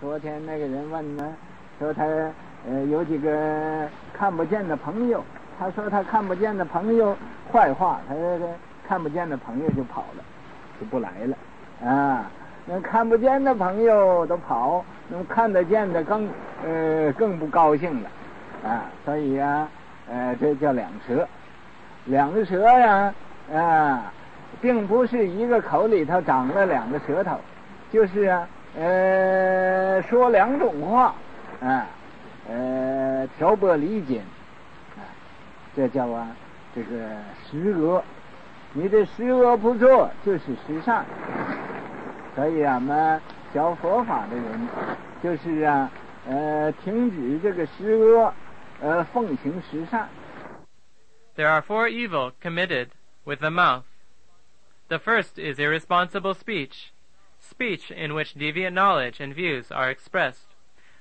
昨天那个人问呢，说他有几个看不见的朋友，他说他看不见的朋友坏话，他这个看不见的朋友就跑了，就不来了啊。那看不见的朋友都跑，那么看得见的更不高兴了啊。所以呀，这叫两舌。两舌呀并不是一个口里头长了两个舌头，就是说两种话挑拨离间这叫这个十恶。你这十恶不作，就是十善。所以我们学佛法的人，就是停止这个十恶，奉行十善。There are 4 evil committed with the mouth. The first is irresponsible speech, speech in which deviant knowledge and views are expressed,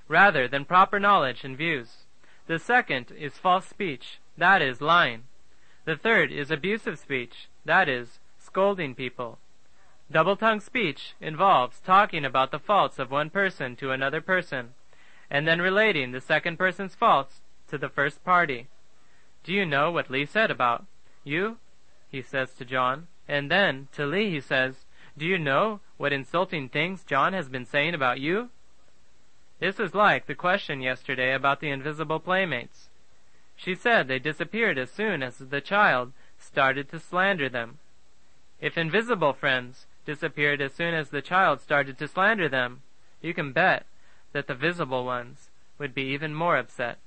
rather than proper knowledge and views. The second is false speech, that is, lying. The third is abusive speech, that is, scolding people. Double-tongued speech involves talking about the faults of one person to another person, and then relating the second person's faults to the first party. Do you know what Li said about you? He says to John. And then, to Li he says, do you know what insulting things John has been saying about you? This is like the question yesterday about the invisible playmates. She said they disappeared as soon as the child started to slander them. If invisible friends disappeared as soon as the child started to slander them, you can bet that the visible ones would be even more upset.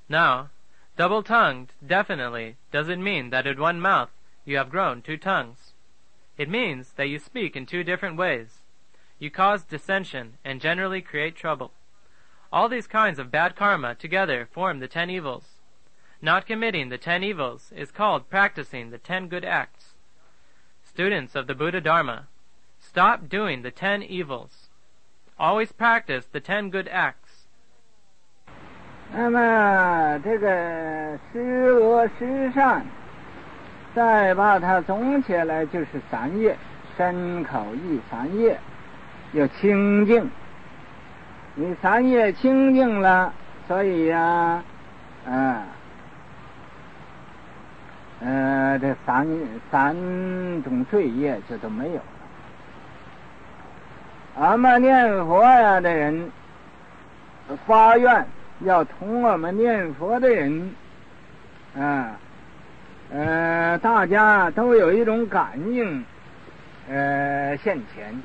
Now, double-tongued definitely doesn't mean that in one mouth you have grown 2 tongues. It means that you speak in 2 different ways. You cause dissension and generally create trouble. All these kinds of bad karma together form the 10 evils. Not committing the 10 evils is called practicing the 10 good acts. Students of the Buddha Dharma, stop doing the 10 evils. Always practice the 10 good acts. 那么这个十恶十善，再把它总起来就是3业，身口意3业，要清净。你3业清净了，所以这三种罪业就都没有了。俺们念佛的人发愿要同我们念佛的人大家都有一种感应现前，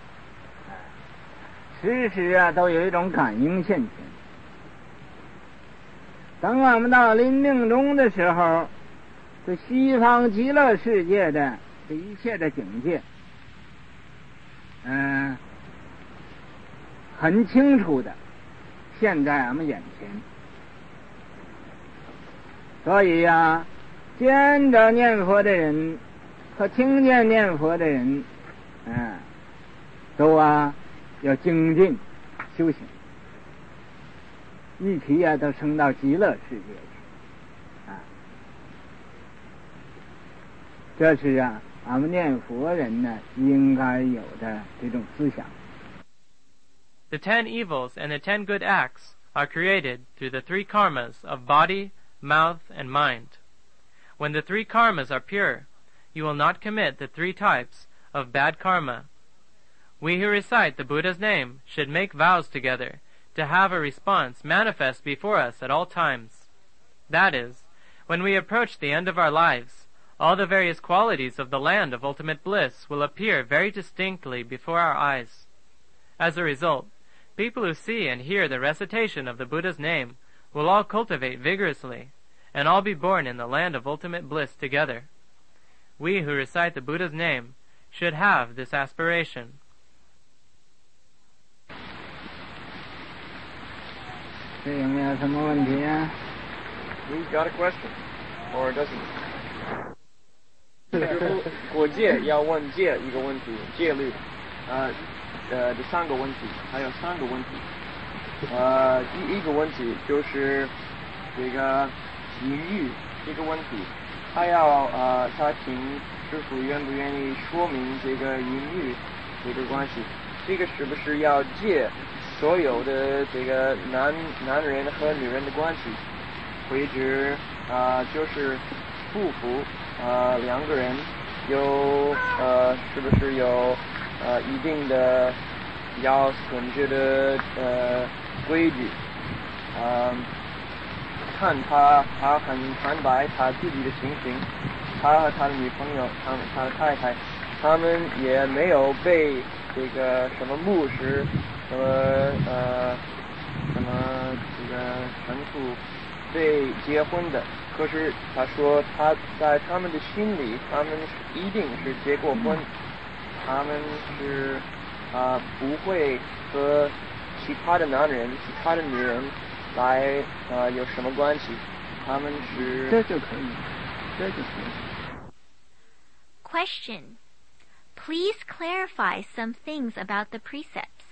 时时都有一种感应现前。等我们到临命终的时候，这西方极乐世界的这一切的境界很清楚的现在俺们眼前。所以见着念佛的人和听见念佛的人都要精进修行，一起都升到极乐世界去这是俺们念佛人呢应该有的这种思想。The 10 evils and the 10 good acts are created through the 3 karmas of body, mouth, and mind. When the 3 karmas are pure, you will not commit the 3 types of bad karma. We who recite the Buddha's name should make vows together to have a response manifest before us at all times. That is, when we approach the end of our lives, all the various qualities of the land of ultimate bliss will appear very distinctly before our eyes. As a result, people who see and hear the recitation of the Buddha's name will all cultivate vigorously, and all be born in the land of ultimate bliss together. We who recite the Buddha's name should have this aspiration. We've got a question, or doesn't? 国戒要问戒一个问题，戒律，这3个问题，还有3个问题。第一个问题就是这个淫欲这个问题，他请师父愿不愿意说明这个淫欲这个关系，这个是不是要借所有的这个男人和女人的关系，或者就是夫妇两个人有是不是有一定的要遵守的规矩？看他很坦白他自己的情形，他和他的女朋友，他的太太，他们也没有被这个什么牧师，什么这个神父被结婚的。可是他说他在他们的心里，他们一定是结过婚，他们是不会和其他的男人、其他的女人来有什么关系，他们是这就可以。Question. Please clarify some things about the precepts.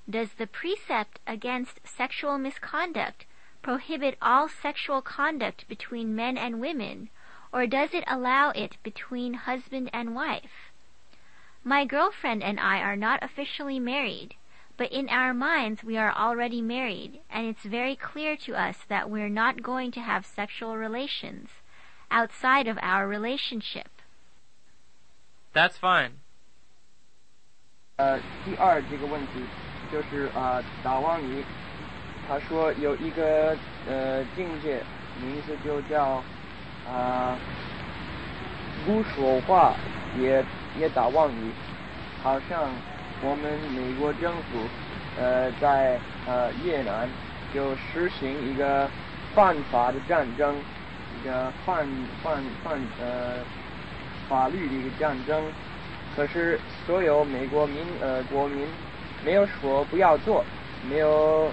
Does the precept against sexual misconduct prohibit all sexual conduct between men and women, or does it allow it between husband and wife? My girlfriend and I are not officially married, but in our minds we are already married, and it's very clear to us that we're not going to have sexual relations outside of our relationship. That's fine. 第二这个问题就是打妄语。他说有一个境界，名字就叫不说话也打妄语，好像我们美国政府在越南就实行一个犯法的战争，一个法律的一个战争。可是所有美国国民没有说不要做，没有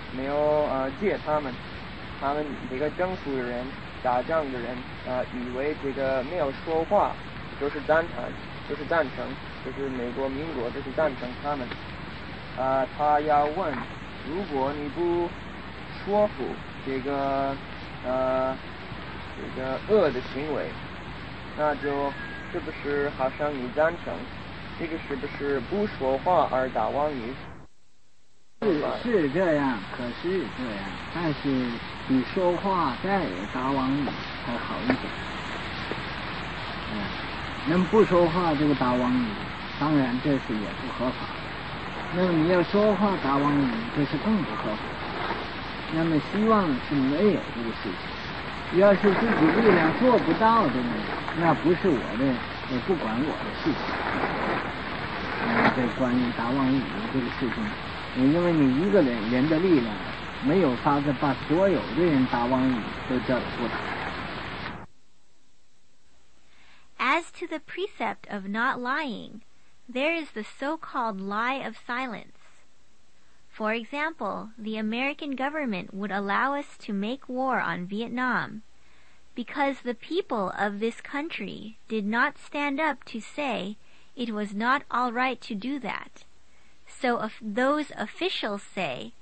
借他们这个政府的人、打仗的人以为这个没有说话就是赞成，就是美国民国就是赞成他们。他要问，如果你不说服这个恶的行为，那就是不是好像你赞成？这个是不是不说话而打妄语？是这样，可是这样，但是比说话再打妄语还好一点。那么不说话这个打妄语，当然这是也不合法。那么你要说话打妄语，这是更不合法。那么希望是没有这个事情。要是自己力量做不到的呢，那不是我的，也不管我的事情。这关于打妄语这个事情，因为你一个人的力量没有法子把所有的人打妄语都叫不打。As to the precept of not lying, there is the so-called lie of silence. For example, the American government would allow us to make war on Vietnam because the people of this country did not stand up to say it was not all right to do that. So if those officials say,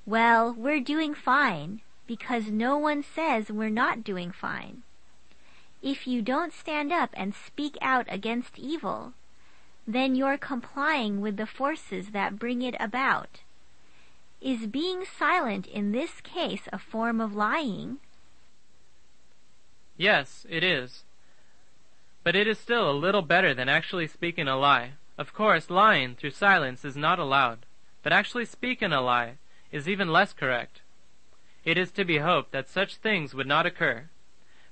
well, we're doing fine because no one says we're not doing fine. If you don't stand up and speak out against evil, then you're complying with the forces that bring it about. Is being silent in this case a form of lying? Yes, it is. But it is still a little better than actually speaking a lie. Of course, lying through silence is not allowed, but actually speaking a lie is even less correct. It is to be hoped that such things would not occur.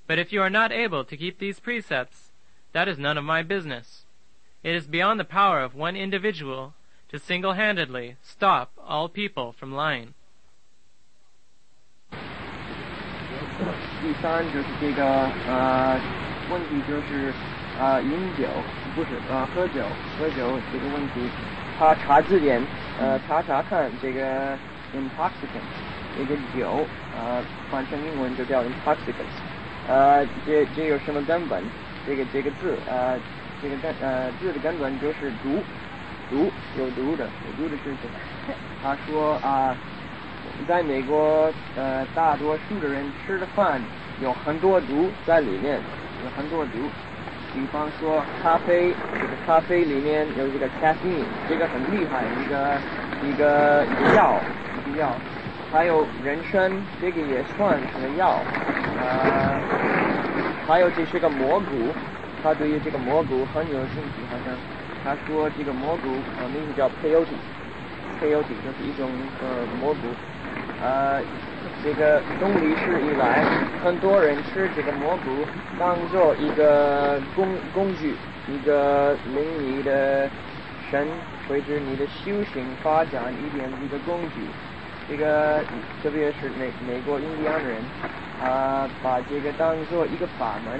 But if you are not able to keep these precepts, that is none of my business. It is beyond the power of one individual to single-handedly stop all people from lying. 第三就是这个问题就是饮酒不是喝酒这个问题，他查字典查看这个 intoxicant 这个酒翻成英文就叫 intoxicant，这有什么根本？这个字这个字的根本就是有毒的事情。他说在美国大多数的人吃的饭有很多毒在里面，有很多毒。比方说咖啡，这个咖啡里面有这个 caffeine， 这个很厉害，一个药，还有人参，这个也算是个药，还有这是个蘑菇，他对于这个蘑菇很有兴趣，好像他说这个蘑菇名字叫 peyote 就是一种蘑菇，这个从历史以来，很多人吃这个蘑菇当做一个工具，一个令你的神随着你的修行发展一个工具。这个特别是美国印第安人，把这个当做一个法门，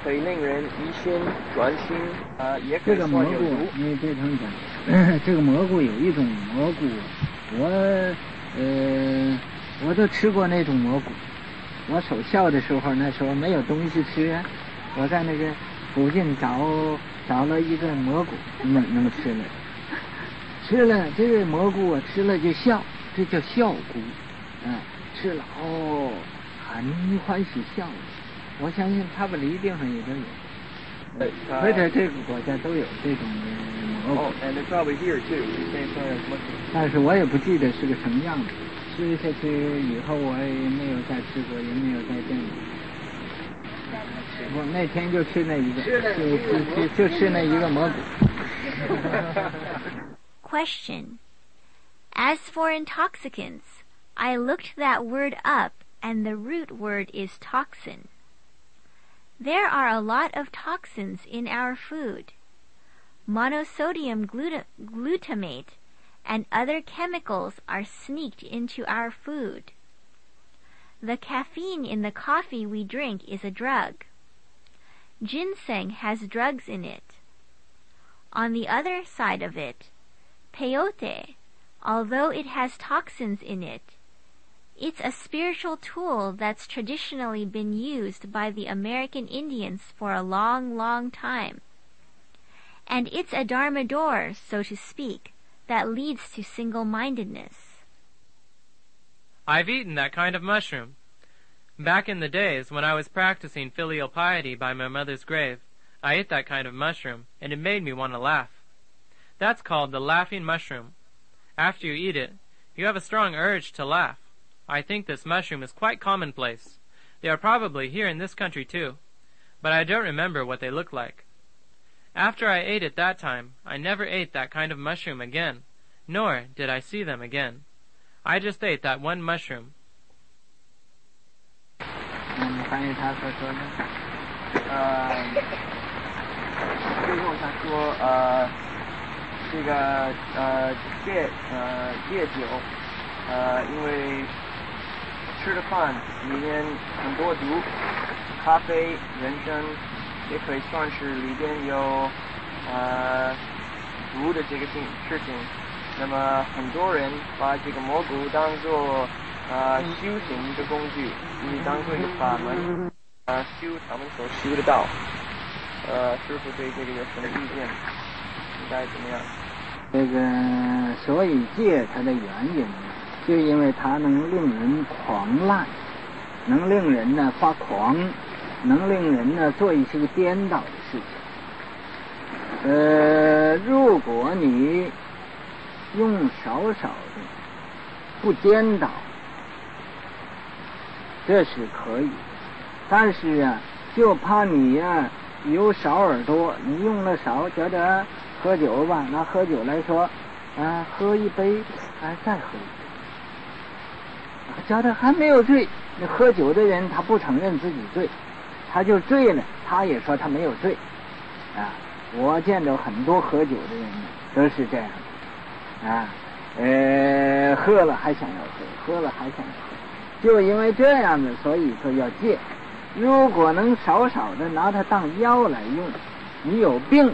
可以令人一心专心，也可以说有毒。你这样讲，这个蘑菇有一种蘑菇，我都吃过那种蘑菇。我守孝的时候，那时候没有东西吃，我在那个附近找了一个蘑菇，能吃了。吃了这个蘑菇，我吃了就笑，这叫笑菇，吃了很欢喜笑。我相信他们一定上也都有，而且这个国家都有这种蘑菇。and it's probably here too. 但是我也不记得是个什么样子。吃下去以后，我也没有再吃过，也没有再见过。我那天就吃那一个，就吃那一个蘑菇。Question. As for intoxicants, I looked that word up, and the root word is toxin. There are a lot of toxins in our food. Monosodium glutamate and other chemicals are sneaked into our food. The caffeine in the coffee we drink is a drug. Ginseng has drugs in it. On the other side of it, peyote, although it has toxins in it, it's a spiritual tool that's traditionally been used by the American Indians for a long, long time. And it's a dharma door, so to speak, that leads to single-mindedness. I've eaten that kind of mushroom. Back in the days when I was practicing filial piety by my mother's grave, I ate that kind of mushroom, and it made me want to laugh. That's called the laughing mushroom. After you eat it, you have a strong urge to laugh. I think this mushroom is quite commonplace. They are probably here in this country too, but I don't remember what they look like. After I ate it that time, I never ate that kind of mushroom again, nor did I see them again. I just ate that one mushroom. 翻译他所说的。最后他说这个戒酒，因为吃的饭里面很多毒，咖啡、人参也可以算是里边有毒的这个事情。那么很多人把这个蘑菇当作修行的工具，你当做一个法门，修他们所修的道。师父对这个有什么意见？应该怎么样？这个所以戒它的原因，就因为它能令人狂滥，能令人呢发狂，能令人呢做一些个颠倒的事情。如果你用少少的，不颠倒，这是可以。但是啊，就怕你啊有少耳朵，你用了少，觉得喝酒吧，拿喝酒来说，喝一杯，再喝一杯，觉得还没有醉。那喝酒的人他不承认自己醉，他就醉了，他也说他没有醉。我见到很多喝酒的人都是这样的，喝了还想要喝，喝了还想要喝，就因为这样的，所以说要戒。如果能少少的拿它当药来用，你有病，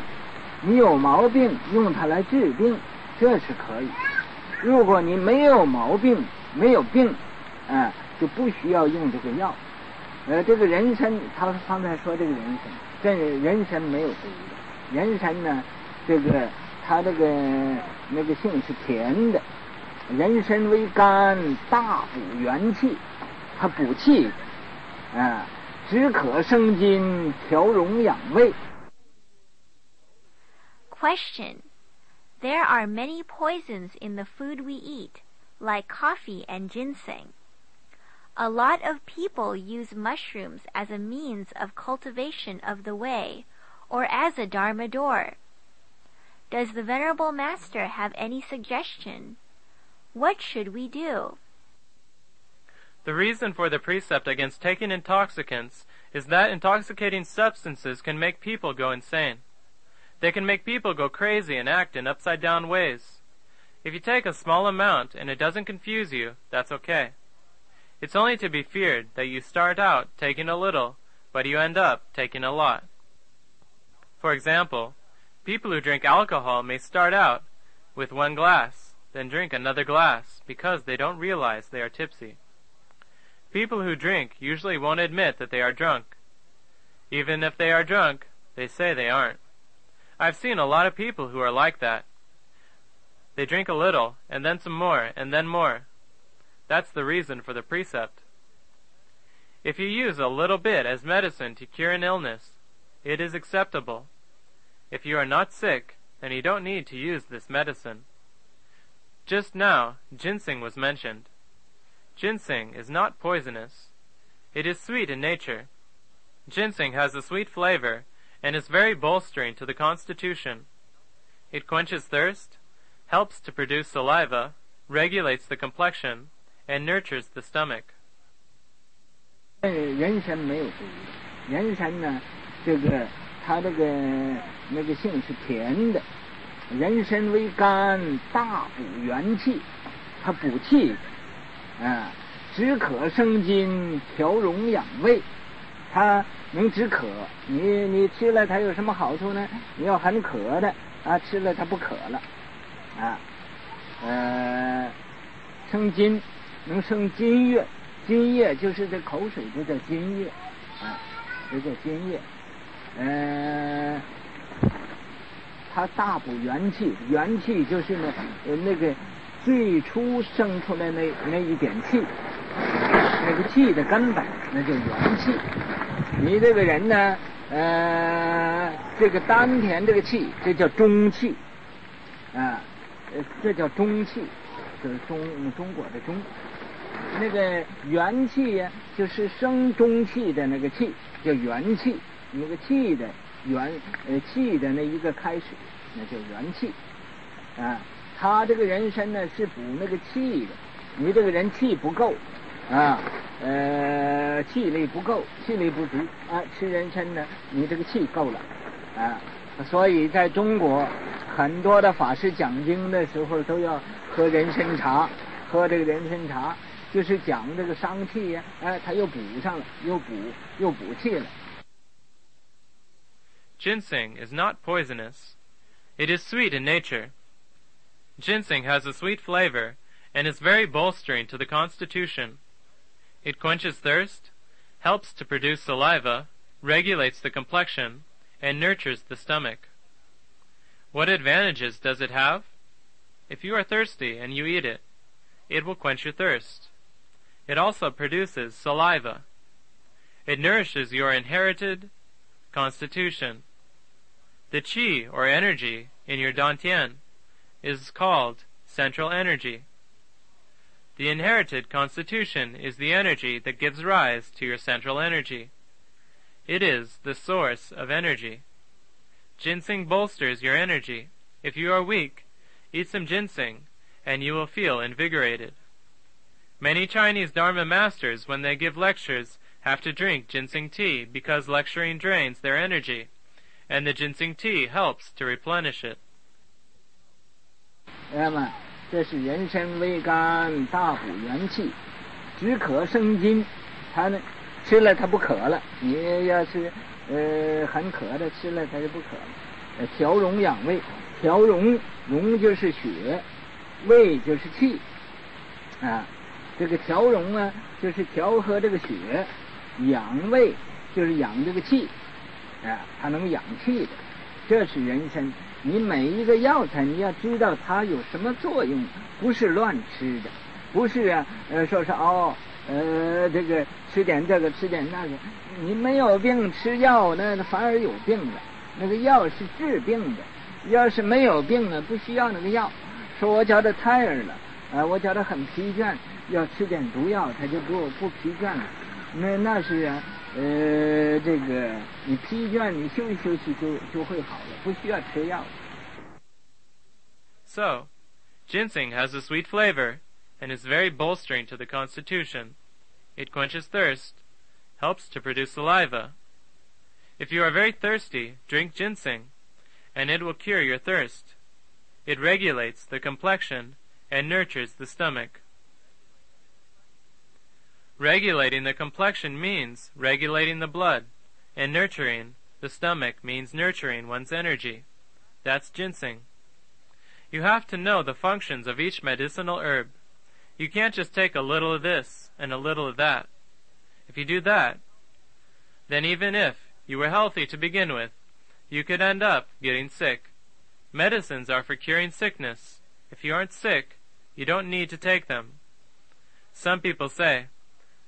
你有毛病，用它来治病，这是可以。如果你没有毛病，没有病，就不需要用这个药。这个人参，他刚才说这个人参，这人参没有毒的。人参呢，这个它那个性是甜的，人参为肝，大补元气，它补气的，止渴生津，调荣养胃。Question. There are many poisons in the food we eat, like coffee and ginseng. A lot of people use mushrooms as a means of cultivation of the way, or as a dharma door. Does the Venerable Master have any suggestion? What should we do? The reason for the precept against taking intoxicants is that intoxicating substances can make people go insane. They can make people go crazy and act in upside-down ways. If you take a small amount and it doesn't confuse you, that's okay. It's only to be feared that you start out taking a little, but you end up taking a lot. For example, people who drink alcohol may start out with 1 glass, then drink another glass, because they don't realize they are tipsy. People who drink usually won't admit that they are drunk. Even if they are drunk, they say they aren't. I've seen a lot of people who are like that. They drink a little, and then some more, and then more. That's the reason for the precept. If you use a little bit as medicine to cure an illness, it is acceptable. If you are not sick, then you don't need to use this medicine. Just now, ginseng was mentioned. Ginseng is not poisonous. It is sweet in nature. Ginseng has a sweet flavor and is very bolstering to the constitution. It quenches thirst, helps to produce saliva, regulates the complexion, and nurtures the stomach. 人参没有毒，人参呢，它那个性是甜的，人参为肝，大补元气，它补气的，止渴生津，调荣养胃，它能止渴。你吃了它有什么好处呢？你要很渴的吃了它不渴了，生津，能生津液。津液就是这口水就叫津液，这叫津液。它大补元气，元气就是那个最初生出来那一点气，那个气的根本，那叫元气。你这个人呢，这个丹田这个气，这叫中气，这叫中气，就是中国的中。那个元气呀，就是生中气的那个气，叫元气。那个气的气的那一个开始，那叫元气。他这个人参呢是补那个气的。你这个人气不够，气力不够，气力不足吃人参呢，你这个气够了，所以在中国很多的法师讲经的时候都要喝人参茶，喝这个人参茶。就是讲这个伤气呀，它又补上了，又补气了。Ginseng is not poisonous. It is sweet in nature. Ginseng has a sweet flavor and is very bolstering to the constitution. It quenches thirst, helps to produce saliva, regulates the complexion, and nurtures the stomach. What advantages does it have? If you are thirsty and you eat it, it will quench your thirst. It also produces saliva. It nourishes your inherited constitution. The qi, or energy, in your dantian is called central energy. The inherited constitution is the energy that gives rise to your central energy. It is the source of energy. Ginseng bolsters your energy. If you are weak, eat some ginseng, and you will feel invigorated. Many Chinese Dharma masters, when they give lectures, have to drink ginseng tea because lecturing drains their energy, and the ginseng tea helps to replenish it. 这是人参微甘，大补元气，止渴生津。它呢，吃了它不渴了。你要是很渴的吃了它就不渴了。调荣养胃，调荣就是血，胃就是气，这个调荣啊，就是调和这个血；养胃就是养这个气，它能养气的。这是人参。你每一个药材，你要知道它有什么作用，不是乱吃的，不是说是这个吃点这个吃点那个，你没有病吃药，那反而有病了。那个药是治病的，要是没有病呢，不需要那个药。说我觉得 tired 了，我觉得很疲倦，要吃点毒药，他就不疲倦了。那是这个你疲倦，你休息休息就会好了，不需要吃药。So, ginseng has a sweet flavor and is very bolstering to the constitution. It quenches thirst, helps to produce saliva. If you are very thirsty, drink ginseng, and it will cure your thirst. It regulates the complexion and nurtures the stomach. Regulating the complexion means regulating the blood, and nurturing the stomach means nurturing one's energy. That's ginseng. You have to know the functions of each medicinal herb. You can't just take a little of this and a little of that. If you do that, then even if you were healthy to begin with, you could end up getting sick. Medicines are for curing sickness. If you aren't sick, you don't need to take them. Some people say,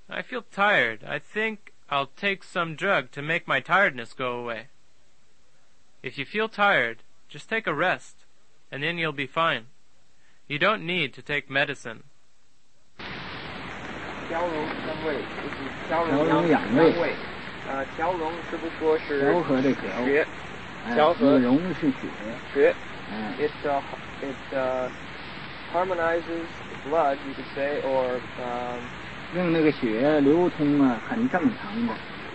I feel tired. I think I'll take some drug to make my tiredness go away. If you feel tired, just take a rest, and then you'll be fine. You don't need to take medicine. 调荣养胃就是调荣养胃。调荣是不是说是调和的血？调和荣是血。It harmonizes blood, you could say, or 令那个血流通啊，很正常的，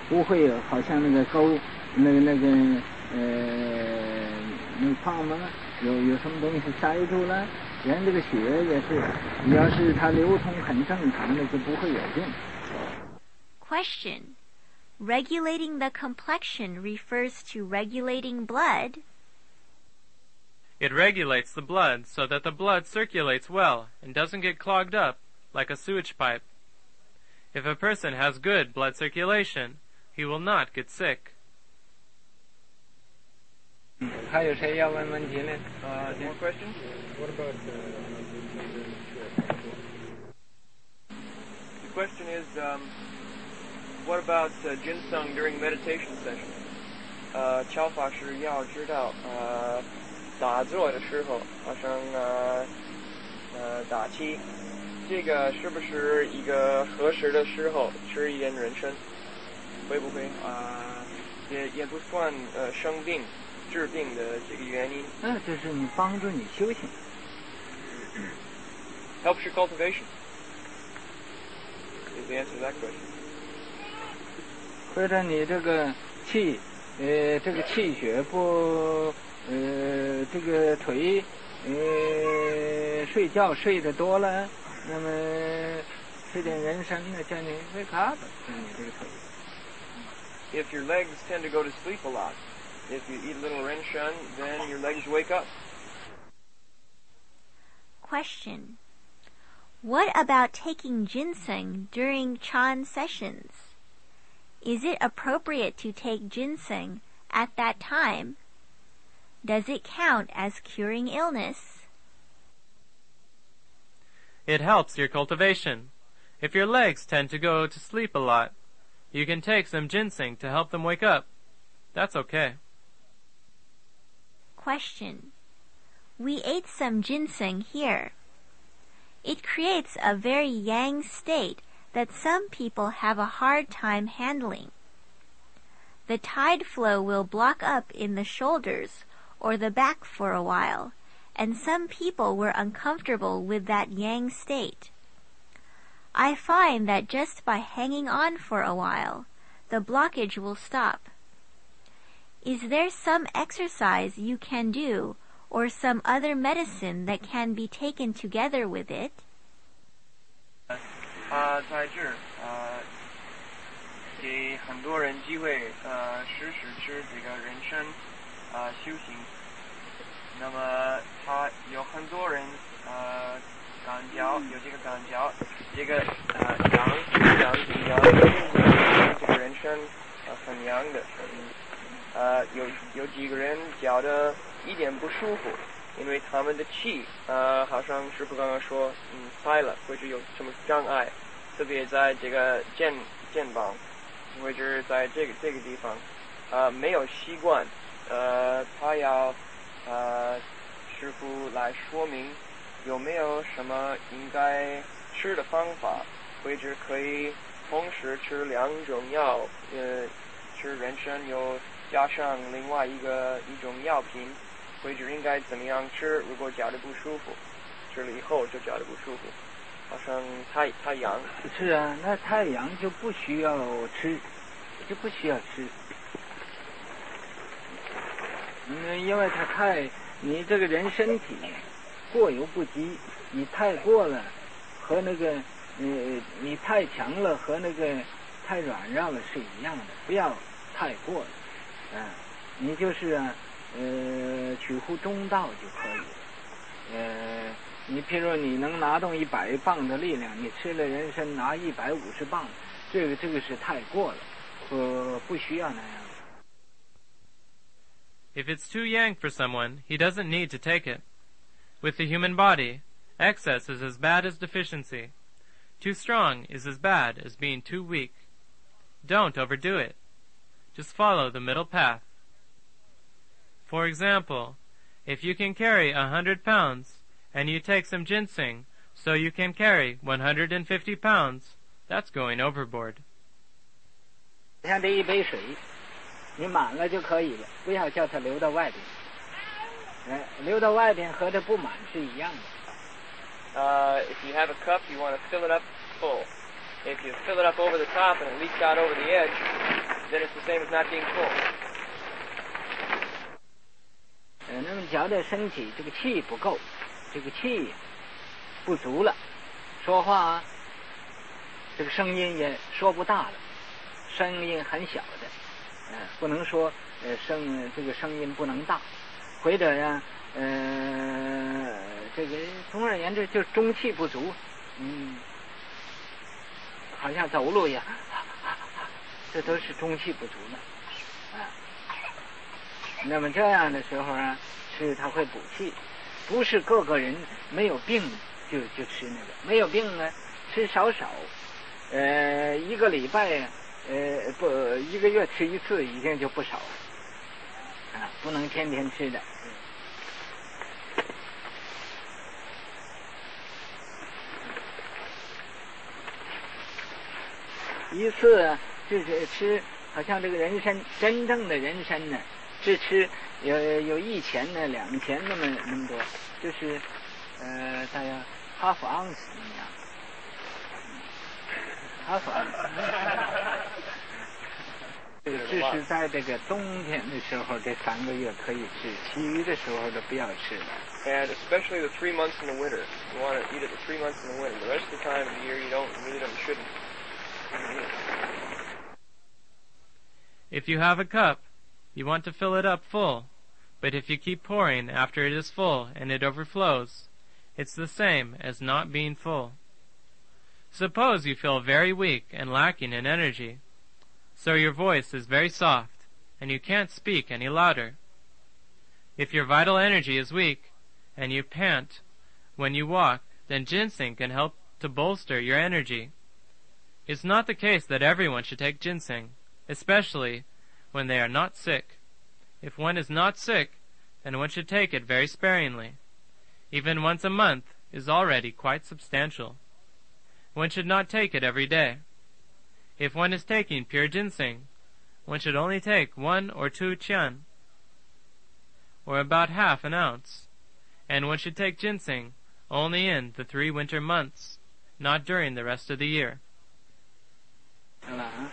不会好像那个沟那个泡沫有什么东西塞住了。人这个血也是，要是它流通很正常的，就不会有病。Question: Regulating the complexion refers to regulating blood? It regulates the blood so that the blood circulates well and doesn't get clogged up like a sewage pipe. If a person has good blood circulation, he will not get sick. 还有谁要问问题呢？More questions? What about The question is, what about ginseng during meditation session? 乔法师要知道，打坐的时候，好像打气，这个是不是一个合适的时候吃一点人参？会不会也不算生病治病的这个原因？这是你帮助你修行。Helps your cultivation. Is the answer to that question? 或者你这个气，这个气血不，这个腿，睡觉睡得多了，那么吃点人参呢，叫你wake up，叫你这个腿。If your legs tend to go to sleep a lot, if you eat a little renshan, then your legs wake up. Question: What about taking ginseng during Chan sessions? Is it appropriate to take ginseng at that time? Does it count as curing illness? It helps your cultivation. If your legs tend to go to sleep a lot, you can take some ginseng to help them wake up. That's okay. Question: We ate some ginseng here. It creates a very yang state that some people have a hard time handling. The tide flow will block up in the shoulders or the back for a while, and some people were uncomfortable with that yang state. I find that just by hanging on for a while, the blockage will stop. Is there some exercise you can do or some other medicine that can be taken together with it? 在这儿给很多人机会试试吃这个人参修行。那么他有很多人感觉有这个感觉，这个痒这个人参很痒的。有几个人觉得一点不舒服，因为他们的气好像师傅刚刚说塞了，或者有什么障碍，特别在这个肩膀，或者在这个地方没有习惯他要师傅来说明有没有什么应该吃的方法，或者可以同时吃2种药，吃人参又加上另外一种药品，或者应该怎么样吃？如果觉得不舒服，吃了以后就觉得不舒服，好像太阳。是啊，那太阳就不需要吃，因为它你这个人身体过犹不及，你太过了和那个你太强了和那个太软弱了是一样的，不要太过了，你就是取乎中道就可以了。你譬如你能拿动100磅的力量，你吃了人参拿150磅，这个是太过了，不需要那样。If it's too yang for someone, he doesn't need to take it. With the human body, excess is as bad as deficiency. Too strong is as bad as being too weak. Don't overdo it. Just follow the middle path. For example, if you can carry 100 pounds, and you take some ginseng, so you can carry 150 pounds, that's going overboard. 像这一杯水，你满了就可以了，不要叫它流到外边。流到外边和它不满是一样的。If you have a cup, you want to fill it up full. If you fill it up over the top and it leaks out over the edge, then it's the same as not being full. 那么觉得身体这个气不够，这个气不足了，说话这个声音也说不大了，声音很小的，不能说这个声音不能大，或者呀这个总而言之就中气不足，好像走路一样，这都是中气不足的。那么这样的时候啊，吃它会补气，不是各个人没有病就吃那个，没有病呢吃少少，1个礼拜1个月吃1次已经就不少了，不能天天吃的。1次就是吃，好像这个人参，真正的人参呢，是吃有1钱呢2钱那么多，就是大约half ounce一样，half ounce。只是在这个冬天的时候，这3个月可以吃，其余的时候都不要吃了。And especially the 3 months in the winter, you want to eat it the 3 months in the winter. The rest of the time of the year, you shouldn't. If you have a cup, you want to fill it up full, but if you keep pouring after it is full and it overflows, it's the same as not being full. Suppose you feel very weak and lacking in energy, so your voice is very soft and you can't speak any louder. If your vital energy is weak and you pant when you walk, then ginseng can help to bolster your energy. It's not the case that everyone should take ginseng, especially when they are not sick. If one is not sick, then one should take it very sparingly. Even once a month is already quite substantial. One should not take it every day. If one is taking pure ginseng, one should only take 1 or 2 qian, or about half an ounce, and one should take ginseng only in the 3 winter months, not during the rest of the year. 好了啊，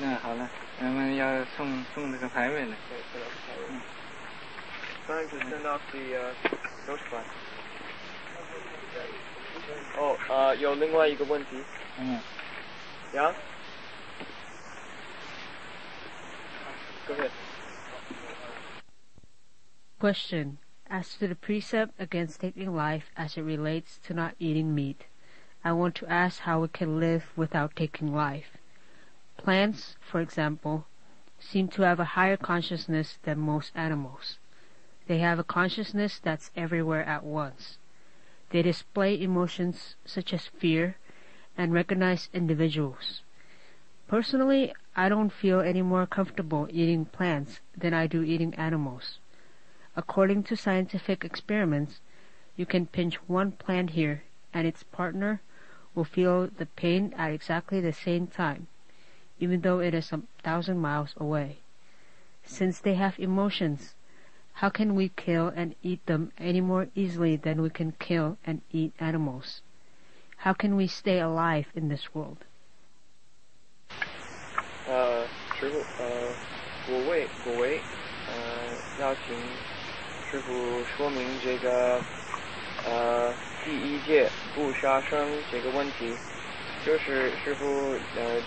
那好了，我们要送这个牌位了。Trying to send off the ghost flag. 有另外一个问题。Yeah? Go ahead. Question. As to the precept against taking life as it relates to not eating meat, I want to ask how we can live without taking life. Plants, for example, seem to have a higher consciousness than most animals. They have a consciousness that's everywhere at once. They display emotions such as fear and recognize individuals. Personally, I don't feel any more comfortable eating plants than I do eating animals. According to scientific experiments, you can pinch one plant here, and its partner will feel the pain at exactly the same time, even though it is some 1,000 miles away. Since they have emotions, how can we kill and eat them any more easily than we can kill and eat animals? How can we stay alive in this world? 师父，果为，要请师父说明这个第一戒不杀生这个问题，就是师父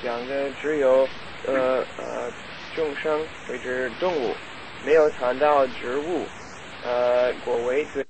讲的只有众生或者动物，没有谈到植物，果为对。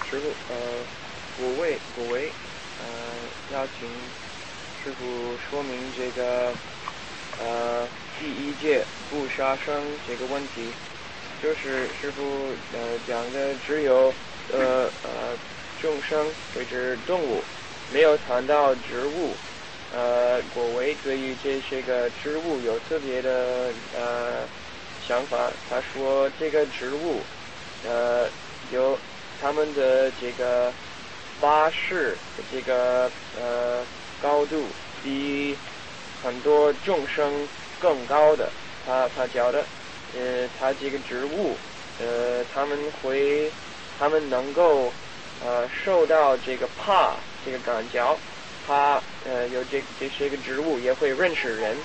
师父，果为，要请师父说明这个第一戒不杀生这个问题，就是师父讲的只有众生或者动物，没有谈到植物。果为对于这些个植物有特别的想法，他说这个植物有他们的这个巴士的这个高度比很多众生更高的，他教的他这个植物他们能够受到这个怕这个感觉，有这些个植物也会认识人，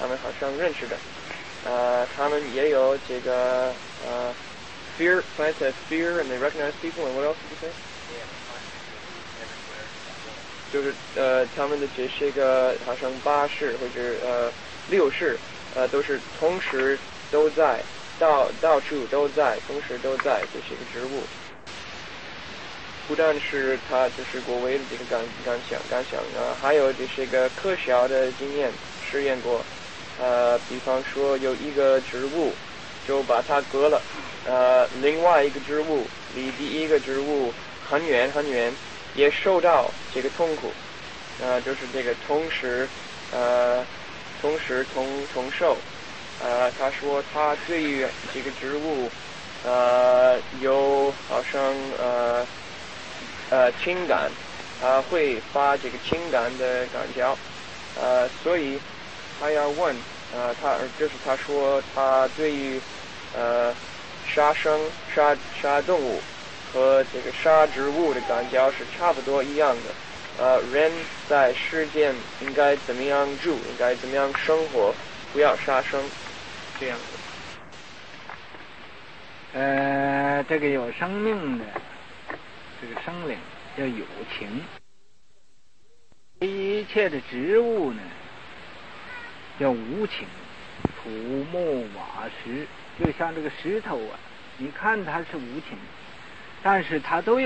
他们好像认识的，他们也有这个fear, plants have fear and they recognize people, and what else did you say? Yeah, 就是他们的这些个好像八识或者六识都是同时都在，到处都在，同时都在这些个植物。不但是他就是果为的这个感想还有这些个科学的经验实验过，比方说有一个植物就把它割了，另外一个植物离第一个植物很远很远，也受到这个痛苦，就是这个同时同受，他说他对于这个植物有好像情感，会发这个情感的感觉，所以他要问他说他对于杀动物和这个杀植物的感觉是差不多一样的。人在世间应该怎么样住，应该怎么样生活，不要杀生，这样的。这个有生命的这个生灵要有情，一切的植物呢叫无情，土木瓦石，就像这个石头啊，你看它是无情，但是它都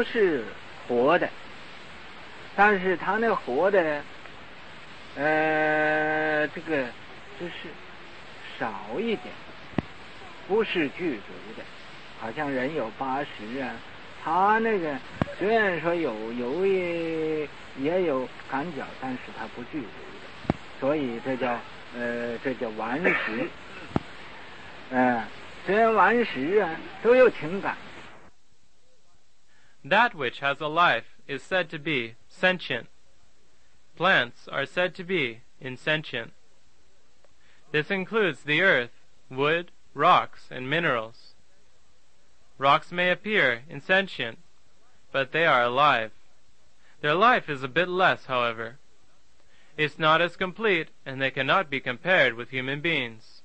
是活的，但是它那活的这个就是少一点，不是具足的，好像人有80啊，他那个虽然说也有感觉，但是它不具足的，所以这叫顽石。虽然顽石啊都有情感。That which has a life is said to be sentient. Plants are said to be insentient. This includes the earth, wood, rocks, and minerals. Rocks may appear insentient, but they are alive. Their life is a bit less, however. It's not as complete, and they cannot be compared with human beings,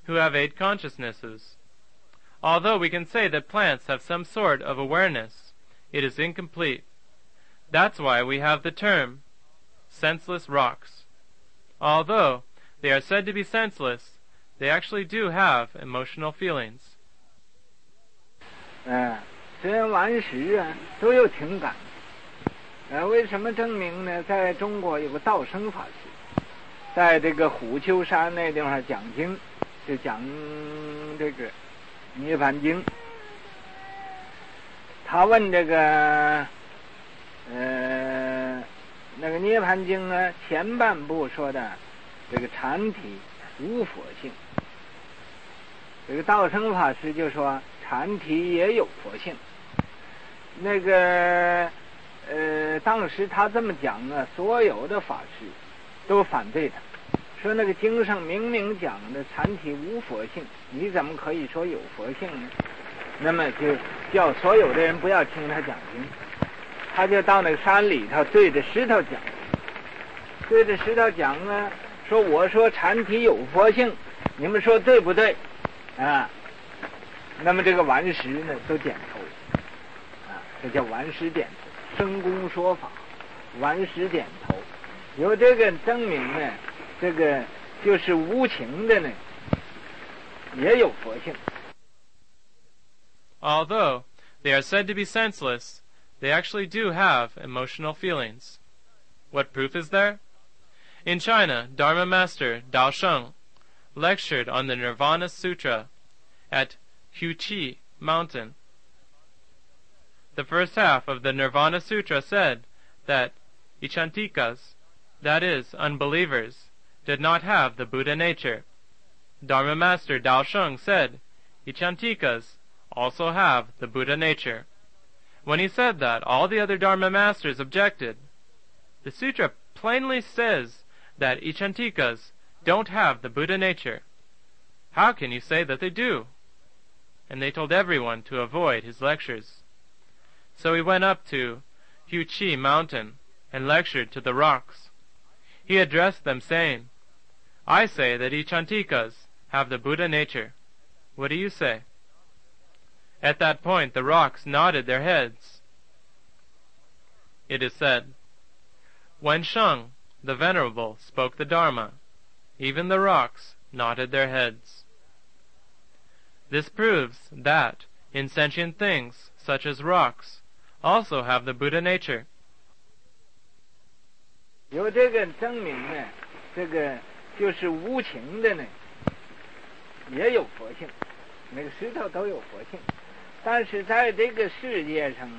who have 8 consciousnesses. Although we can say that plants have some sort of awareness, it is incomplete. That's why we have the term senseless rocks. Although they are said to be senseless, they actually do have emotional feelings. 虽然顽石都有情感。为什么证明呢？在中国有个道生法师，在这个虎丘山那地方讲经，就讲这个涅槃经。他问这个那个涅槃经呢，前半部说的这个禅体无佛性，这个道生法师就说禅体也有佛性。那个当时他这么讲所有的法师都反对他，说那个经上明明讲的禅体无佛性，你怎么可以说有佛性呢？那么就叫所有的人不要听他讲经，他就到那个山里头对着石头讲，说我说禅体有佛性，你们说对不对啊？那么这个顽石呢都点头啊，这叫顽石点头，生公说法，顽石点头，由这个证明呢，这个就是无情的呢也有佛性。Although they are said to be senseless, they actually do have emotional feelings. What proof is there? In China, Dharma Master Dao Sheng lectured on the Nirvana Sutra at Huqi Mountain. The first half of the Nirvana Sutra said that Ichantikas, that is, unbelievers, did not have the Buddha nature. Dharma Master Dao Sheng said Ichantikas also have the Buddha nature. When he said that, all the other Dharma Masters objected. The sutra plainly says that Ichantikas don't have the Buddha nature. How can you say that they do? And they told everyone to avoid his lectures. So he went up to Huqi Mountain and lectured to the rocks. He addressed them saying, I say that Ichantikas have the Buddha nature. What do you say? At that point the rocks nodded their heads. It is said, when Sheng, the Venerable, spoke the Dharma, even the rocks nodded their heads. This proves that insentient things, such as rocks, also have the Buddha nature. 由这个证明呢，这个就是无情的呢，也有佛性，每个石头都有佛性。但是在这个世界上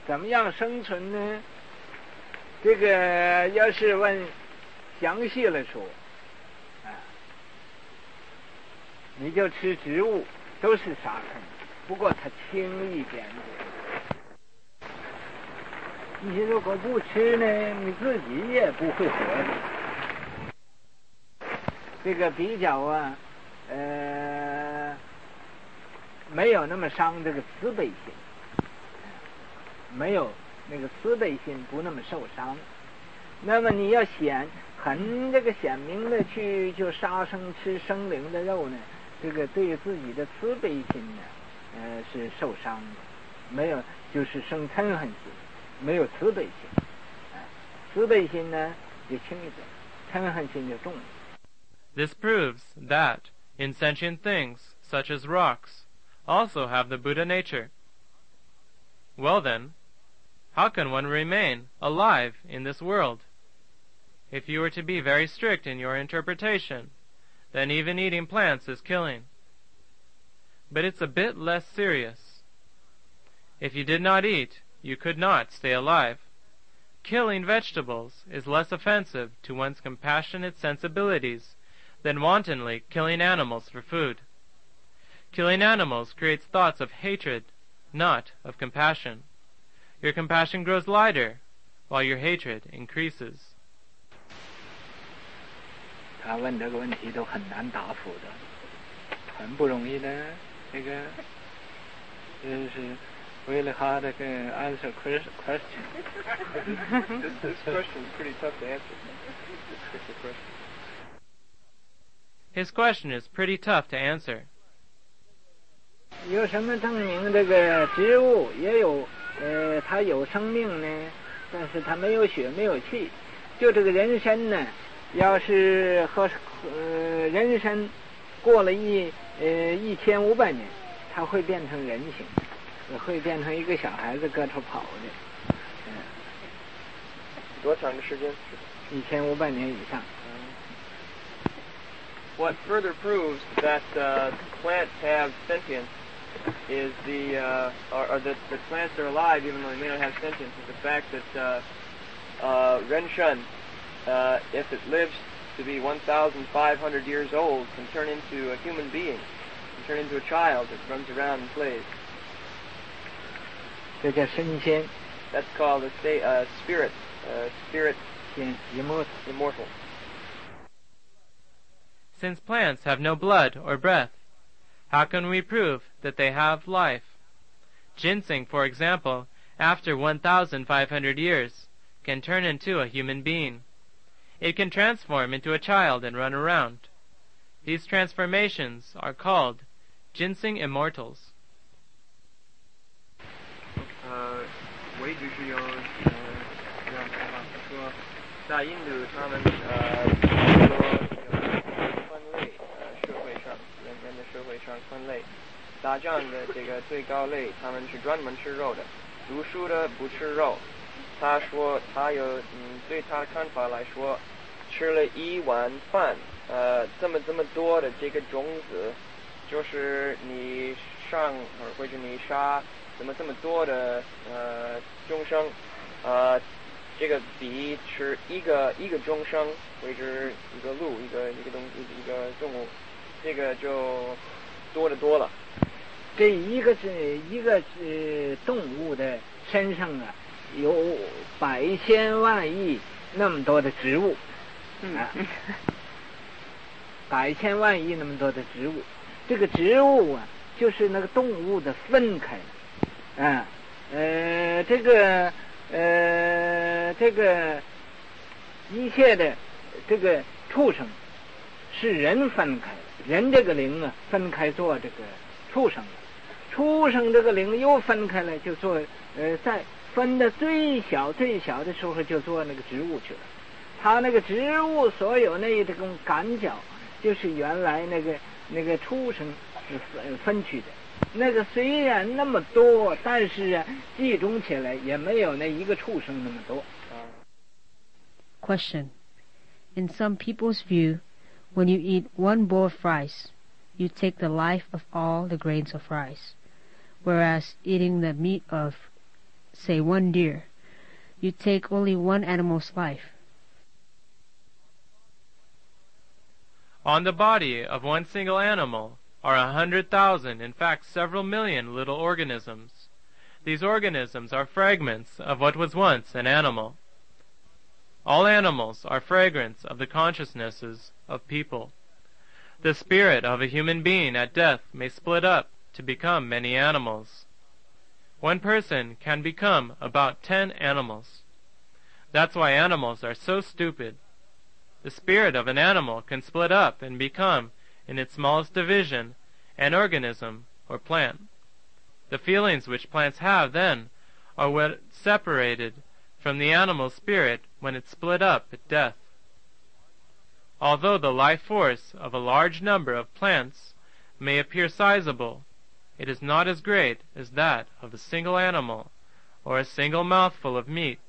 怎么样生存呢？这个要是问详细了说，你就吃植物都是杀生，不过它轻一点点。你如果不吃呢，你自己也不会活的。这个比较没有那么伤这个慈悲心，没有那个慈悲心不那么受伤。那么你要很这个显明的去就杀生吃生灵的肉呢，这个对自己的慈悲心呢是受伤的，没有就是生嗔恨心，没有慈悲心。慈悲心呢就轻一点，嗔恨心就重一点。 This proves that insentient things, such as rocks, also have the Buddha nature. Well then, how can one remain alive in this world? If you were to be very strict in your interpretation, then even eating plants is killing. But it's a bit less serious. If you did not eat, you could not stay alive. Killing vegetables is less offensive to one's compassionate sensibilities than wantonly killing animals for food. Killing animals creates thoughts of hatred, not of compassion. Your compassion grows lighter, while your hatred increases. 他问这个问题都很难答复的，很不容易的。这个就是为了他这个 answer question. This question is pretty tough to answer. His question is pretty tough to answer. 有什么证明这个植物也有它有生命呢？但是它没有血没有气。就这个人参呢，要是和人参过了1500年，它会变成人形，会变成一个小孩子个头跑的。多长的时间？1500年以上。What further proves that plants have sentience is or that the plants are alive even though they may not have sentience is the fact that Renshan, if it lives to be 1,500 years old, can turn into a human being, can turn into a child that runs around and plays. 这叫升仙。That's called a spirit. Spirit immortal. Since plants have no blood or breath, how can we prove that they have life? Ginseng, for example, after 1,500 years, can turn into a human being. It can transform into a child and run around. These transformations are called ginseng immortals. 我一直是有这样看法，说在印度他们分类社会上人的社会上分类，打仗的这个最高类他们是专门吃肉的，读书的不吃肉。他说他有对他的看法来说，吃了1碗饭，这么多的这个种子，就是你或者你杀这么多的众生，这个比吃一个众生或者一个鹿一个动物，这个就多得多了。这一个动物的身上啊，有百千万亿那么多的植物，百千万亿那么多的植物，这个植物啊，就是那个动物的分开了，这个一切的这个畜生是人分开，人这个灵啊分开做这个畜生了，畜生这个灵又分开了，就做在分的最小的时候就做那个植物去了。它那个植物所有那这种感脚，就是原来那个畜生是分去的。那个虽然那么多，但是啊，集中起来也没有那一个畜生那么多。Question: In some people's view, when you eat one bowl of rice, you take the life of all the grains of rice, whereas eating the meat of, say, one deer, you take only one animal's life. On the body of one single animal are 100,000, in fact several million little organisms. These organisms are fragments of what was once an animal. All animals are fragments of the consciousnesses of people. The spirit of a human being at death may split up to become many animals. One person can become about 10 animals. That's why animals are so stupid. The spirit of an animal can split up and become, in its smallest division, an organism or plant. The feelings which plants have then are what separated from the animal spirit when it split up at death. Although the life force of a large number of plants may appear sizable, it is not as great as that of a single animal or a single mouthful of meat.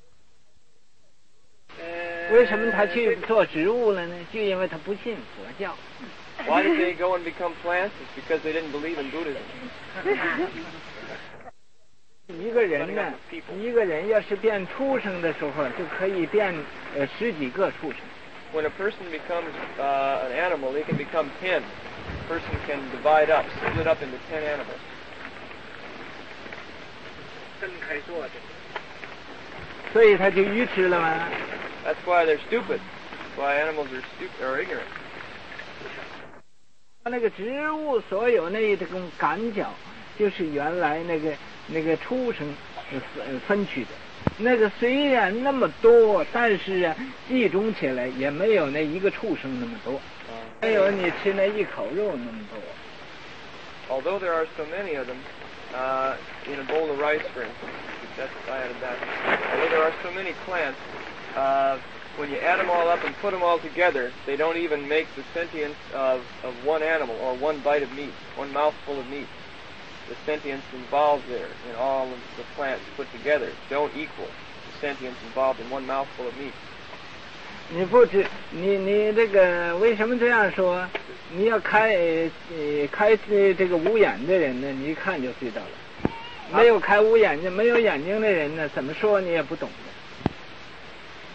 为什么他去做植物了呢？就因为他不信佛教。Why did they go and become plants? It's because they didn't believe in Buddhism. 一个人要是变畜生的时候，就可以变10几个畜生。When a person becomes an animal, they can become 10. A person can divide up, split up into 10 animals. 分开做的，所以他就愚痴了吗？ That's why they're stupid. That's why animals are stupid or ignorant. 那个植物所有那这种感脚，就是原来那个畜生分去的。那个虽然那么多，但是啊，集中起来也没有那一个畜生那么多。还有你吃那一口肉那么多。although there are so many of them, in a bowl of rice, for instance, I added that. Although there are so many plants, when you add them all up and put them all together, they don't even make the sentience of one animal or one bite of meat, one mouthful of meat. The sentience involved there in all of the plants put together don't equal the sentience involved in one mouthful of meat. 你不知你这个为什么这样说？你要开这个无眼的人呢，你一看就知道了。没有开无眼睛、没有眼睛的人呢，怎么说你也不懂的。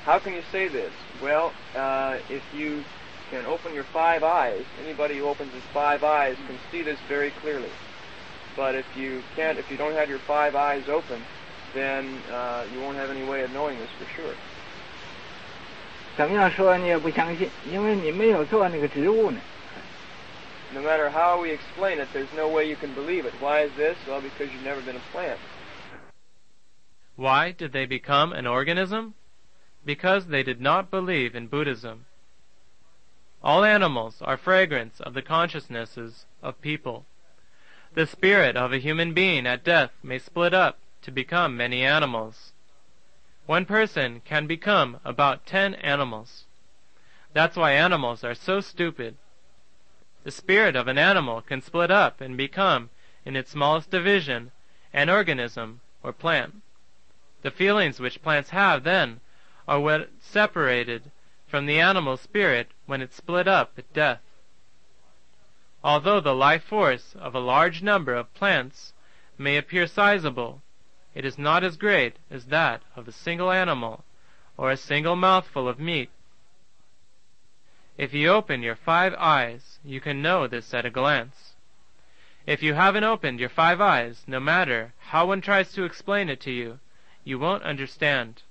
How can you say this? Well, if you can open your 5 eyes, anybody who opens his 5 eyes can see this very clearly. But if you don't have your 5 eyes open, then you won't have any way of knowing this for sure. 怎么样说你也不相信，因为你没有做那个植物呢。No matter how we explain it, there's no way you can believe it. Why is this? Well, because you've never been a plant. Why did they become an organism? Because they did not believe in Buddhism. All animals are fragments of the consciousnesses of people. The spirit of a human being at death may split up to become many animals. One person can become about 10 animals. That's why animals are so stupid. The spirit of an animal can split up and become, in its smallest division, an organism or plant. The feelings which plants have then are what separated from the animal spirit when it split up at death. Although the life force of a large number of plants may appear sizable, it is not as great as that of a single animal or a single mouthful of meat. If you open your 5 eyes, you can know this at a glance. If you haven't opened your 5 eyes, no matter how one tries to explain it to you, you won't understand.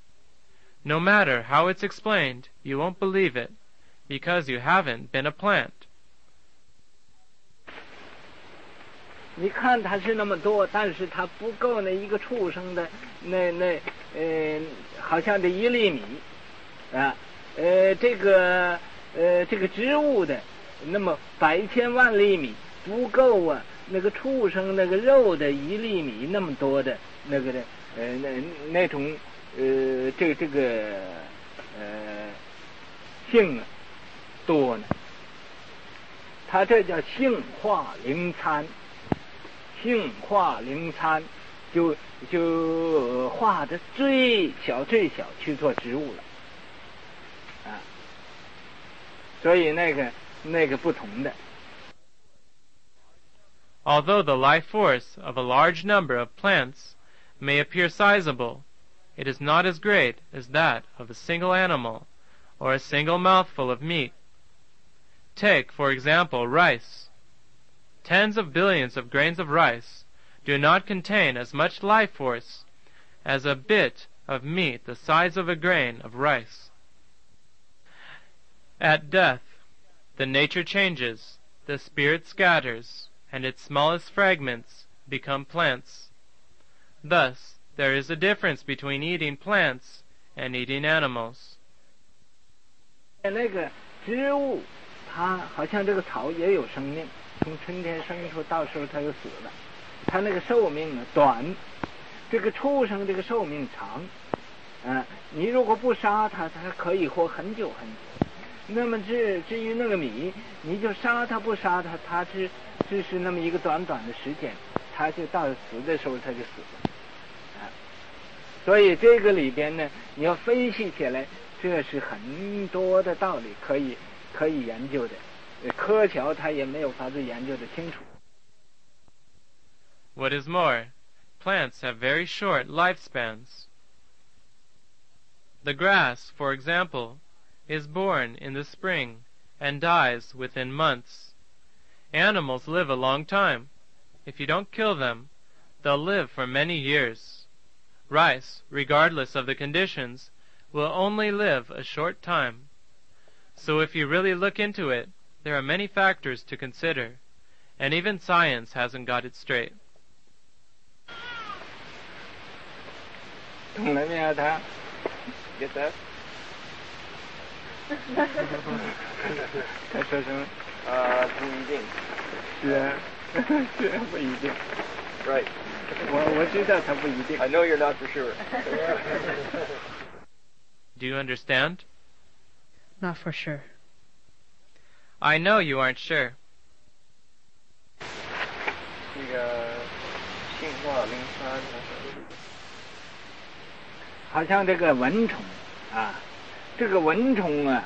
No matter how it's explained, you won't believe it, because you haven't been a plant. 你看它是那么多，但是它不够那一个畜生的好像这1厘米啊，这个植物的那么100千万厘米不够啊，那个畜生那个肉的1厘米那么多的那个的那种这个性啊多呢，它这叫性化灵参。性化灵参就化的最小去做植物了啊，所以那个不同的。Although the life force of a large number of plants may appear sizable, it is not as great as that of a single animal or a single mouthful of meat. Take, for example, rice. Tens of billions of grains of rice do not contain as much life force as a bit of meat the size of a grain of rice. At death, the nature changes, the spirit scatters, and its smallest fragments become plants. Thus, there is a difference between eating plants and eating animals. 那个植物，它好像这个草也有生命。从春天生出，到时候它就死了，它那个寿命呢短，这个畜生这个寿命长，你如果不杀它，它可以活很久很久。那么至于那个米，你就杀它不杀它，它只是那么一个短的时间，它就到死的时候它就死了，所以这个里边呢，你要分析起来，这是很多的道理可以研究的。科学它也没有法子研究得清楚。What is more, plants have very short lifespans. The grass, for example, is born in the spring and dies within months. Animals live a long time. If you don't kill them, they'll live for many years. Rice, regardless of the conditions, will only live a short time. So if you really look into it, there are many factors to consider, and even science hasn't got it straight. 懂了没有？他 Get that? 他说什么？不一定。是啊。这不一定。Right. 我知道他不一定。 I know you're not for sure. Do you understand? Not for sure. I know you aren't sure. 这个性化灵山好像这个蚊虫啊，这个蚊虫啊，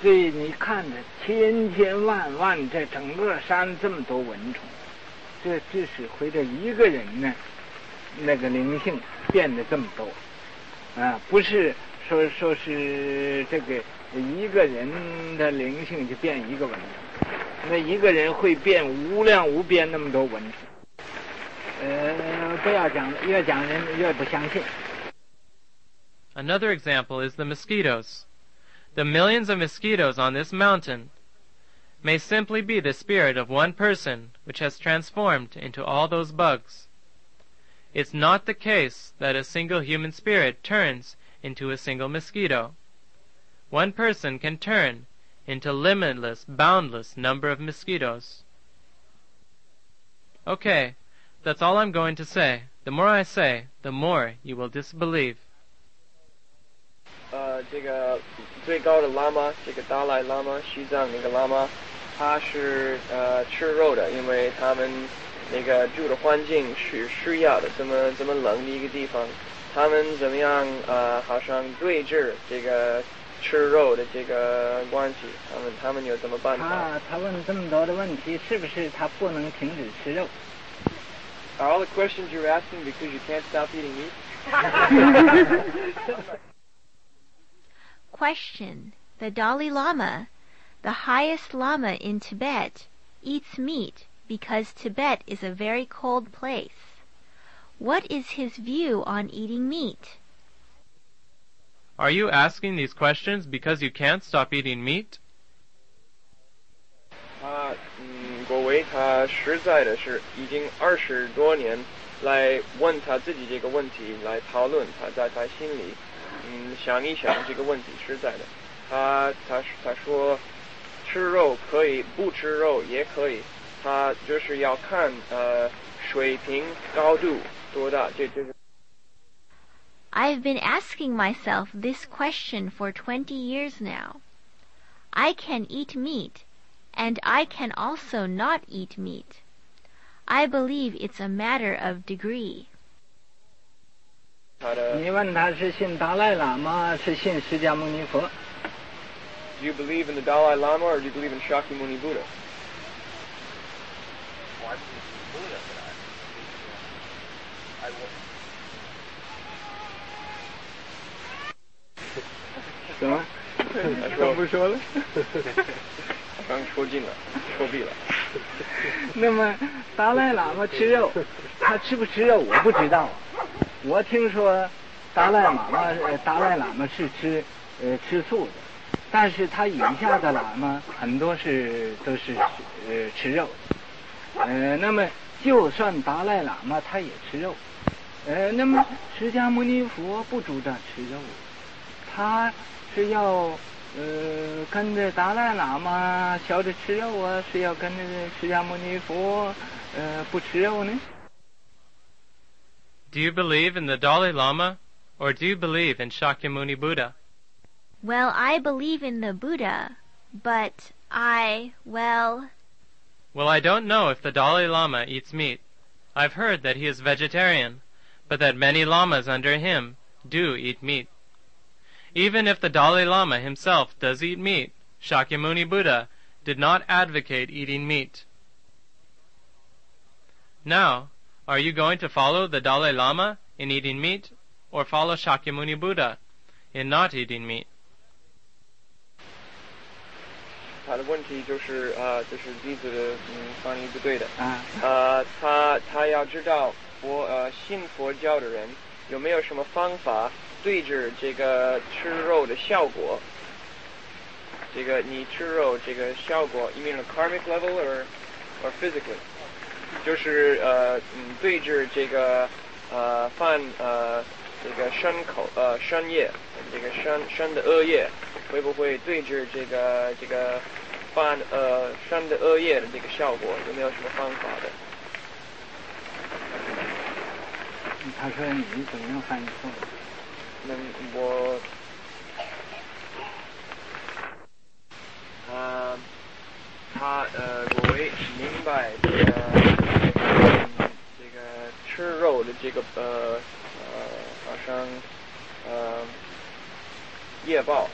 这你看着千千万万，这整个山这么多蚊虫，这只是随着一个人呢，那个灵性变得这么多啊，不是说是这个一个人的灵性就变一个蚊虫，那一个人会变无量无边那么多蚊虫。不要讲了，越讲人越不相信。Another example is the mosquitoes. The millions of mosquitoes on this mountain may simply be the spirit of one person which has transformed into all those bugs. It's not the case that a single human spirit turns into a single mosquito. One person can turn into limitless, boundless number of mosquitoes. Okay, that's all I'm going to say. The more I say, the more you will disbelieve. 这个最高的喇嘛，这个达赖喇嘛，西藏那个喇嘛，他是吃肉的，因为他们那个住的环境是需要的，这么冷的一个地方，他们怎么样好像对峙这个吃肉的这个关系，他们有怎么办法？他问这么多的问题，是不是他不能停止吃肉？ Are all the questions you're asking because you can't stop eating meat? Question. The Dalai Lama, the highest Lama in Tibet, eats meat because Tibet is a very cold place. What is his view on eating meat? Are you asking these questions because you can't stop eating meat? 国维他实在的是已经20多年来问他自己这个问题，来讨论他在他心里想一想这个问题实在的。他说吃肉可以，不吃肉也可以，他就是要看水平高度多大，这是。I've been asking myself this question for 20 years now. I can eat meat, and I can also not eat meat. I believe it's a matter of degree. 你问他是信达赖喇嘛，是信释迦牟尼佛？ Do you believe in the Dalai Lama or do you believe in Shakyamuni Buddha? I 什么？他不说了。刚说尽了，说毕了。那么达赖喇嘛吃肉，他吃不吃肉我不知道。我听说达赖喇嘛是吃素的，但是他以下的喇嘛很多都是吃肉的。那么就算达赖喇嘛他也吃肉，那么释迦牟尼佛不主张吃肉，他是要跟着达赖喇嘛学着吃肉啊，是要跟着释迦牟尼佛不吃肉呢？ Do you believe in the Dalai Lama, or do you believe in Shakyamuni Buddha? Well, I believe in the Buddha, but well, I don't know if the Dalai Lama eats meat. I've heard that he is vegetarian, but that many lamas under him do eat meat. Even if the Dalai Lama himself does eat meat, Shakyamuni Buddha did not advocate eating meat. Now, are you going to follow the Dalai Lama in eating meat, or follow Shakyamuni Buddha in not eating meat? 他的问题就是就是弟子的翻译不对的。他要知道信佛教的人有没有什么方法对治这个吃肉的效果？这个你吃肉这个效果 ，you mean on a karmic level or physically？ 就是对治这个犯这个身业，这个身的恶业，会不会对治这个犯生的恶业的这个效果，有没有什么方法的？他说你怎么样翻译错了？我明白这个吃肉的这个好像业报，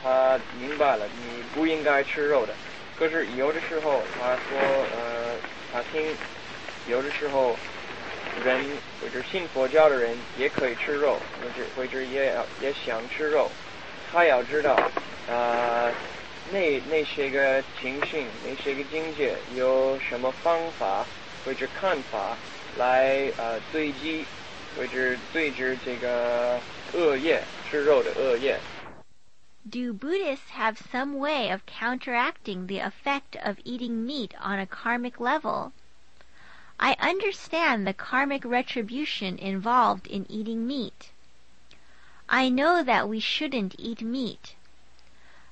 他明白了你不应该吃肉的。可是有的时候他说他听有的时候人或者信佛教的人也可以吃肉，或者也想吃肉，他要知道那些个情形，那些个境界有什么方法或者看法来对治这个恶业，吃肉的恶业。Do Buddhists have some way of counteracting the effect of eating meat on a karmic level? I understand the karmic retribution involved in eating meat. I know that we shouldn't eat meat.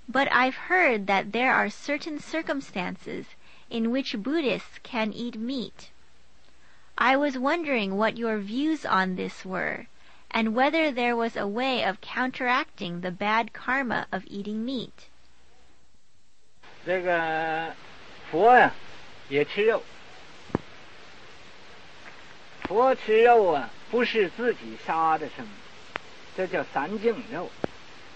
But I've heard that there are certain circumstances in which Buddhists can eat meat. I was wondering what your views on this were, and whether there was a way of counteracting the bad karma of eating meat. 这个佛呀，也吃肉。佛吃肉啊，不是自己杀的生，这叫三净肉。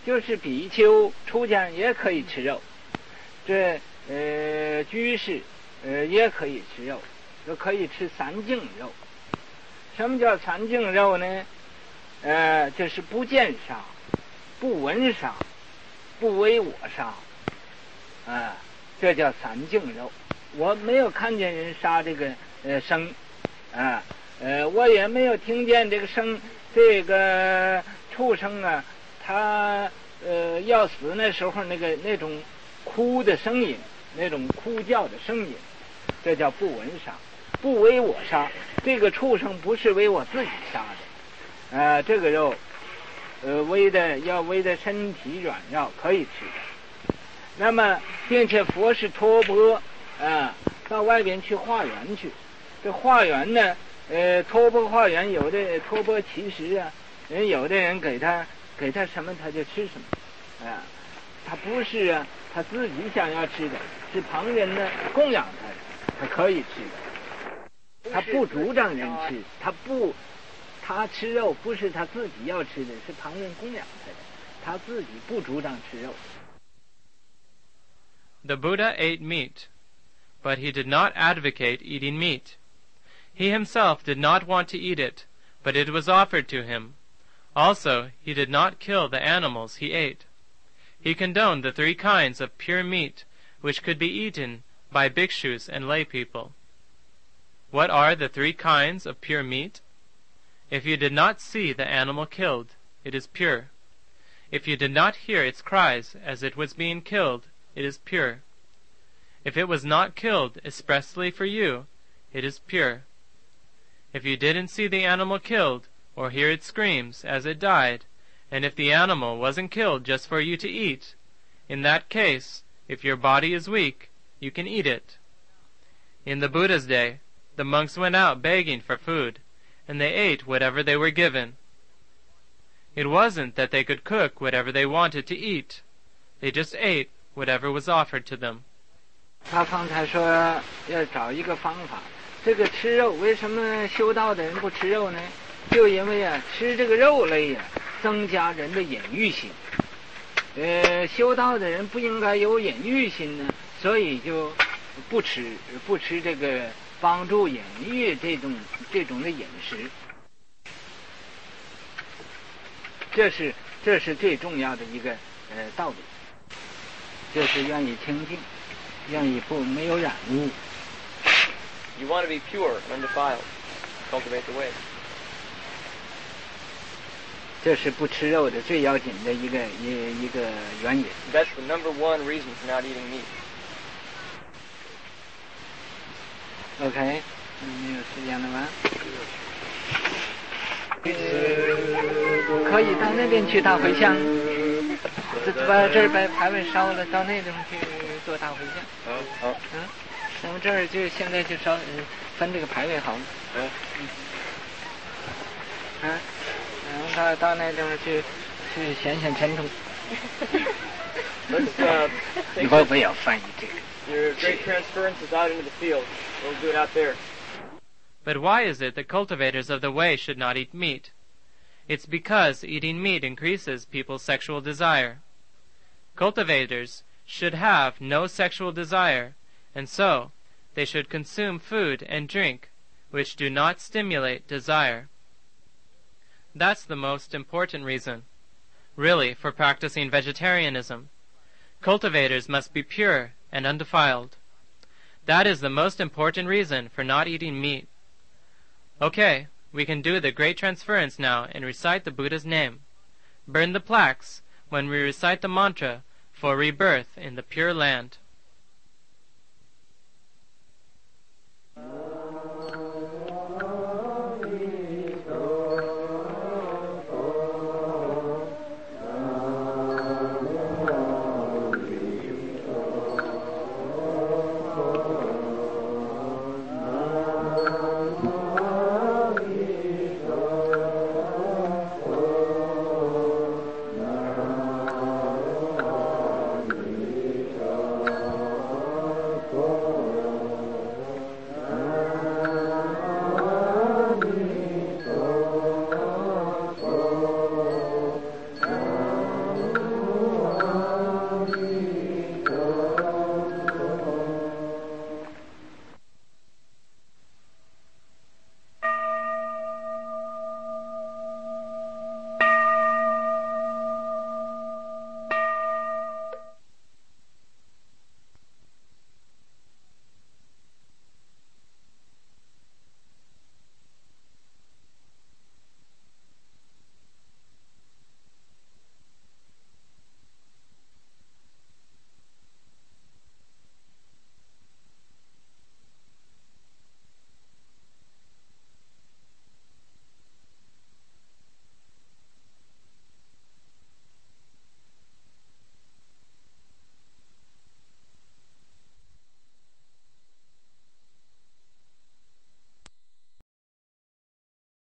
就是比丘、出家人也可以吃肉，这居士也可以吃肉，就可以吃三净肉。什么叫三净肉呢？就是不见杀、不闻杀、不为我杀，这叫三净肉。我没有看见人杀这个生，我也没有听见这个畜生啊。他要死那时候那种哭的声音，那种哭叫的声音，这叫不闻杀，不为我杀。这个畜生不是为我自己杀的，这个肉，为的身体软弱可以吃的。那么，并且佛是托钵到外边去化缘去。这化缘呢，托钵化缘，有的托钵其实有的人给他什么他就吃什么，他不是他自己想要吃的，是旁人呢供养他的，他可以吃的，他不主张人吃，他吃肉不是他自己要吃的，是旁人供养他的，他自己不主张吃肉。The Buddha ate meat, but he did not advocate eating meat. He himself did not want to eat it, but it was offered to him. Also, he did not kill the animals he ate. He condoned the 3 kinds of pure meat which could be eaten by bhikshus and lay people. What are the 3 kinds of pure meat? If you did not see the animal killed, it is pure. If you did not hear its cries as it was being killed, it is pure. If it was not killed expressly for you, it is pure. If you didn't see the animal killed, or hear its screams as it died, and if the animal wasn't killed just for you to eat, in that case, if your body is weak, you can eat it. In the Buddha's day, the monks went out begging for food, and they ate whatever they were given. It wasn't that they could cook whatever they wanted to eat. They just ate whatever was offered to them. 他方才说要找一个方法，这个吃肉，为什么修道的人不吃肉呢？就因为吃这个肉类增加人的隐欲心。修道的人不应该有隐欲心呢，所以就不吃这个帮助隐欲这种的饮食。这是最重要的一个道理，就是愿意清净，愿意没有染污。You want to be pure and undefiled. Cultivate the way. 这是不吃肉的最要紧的一个原因。That's the number one reason for not eating meat. OK， 没有时间了吗？可以到那边去大回向，把这儿把牌位烧了，到那地方去。做大回向。好。咱们这儿就现在就分这个排位好了。然后到那地方去显尘土。Let's 你会不会要翻译这个 Your great transference is out into the field. We'll do it out there. But why is it that cultivators of the way should not eat meat? It's because eating meat increases people's sexual desire. Cultivators should have no sexual desire, and so they should consume food and drink which do not stimulate desire. That's the most important reason, really, for practicing vegetarianism. Cultivators must be pure and undefiled. That is the most important reason for not eating meat. Okay, we can do the great transference now and recite the Buddha's name. Burn the plaques when we recite the mantra for rebirth in the Pure Land.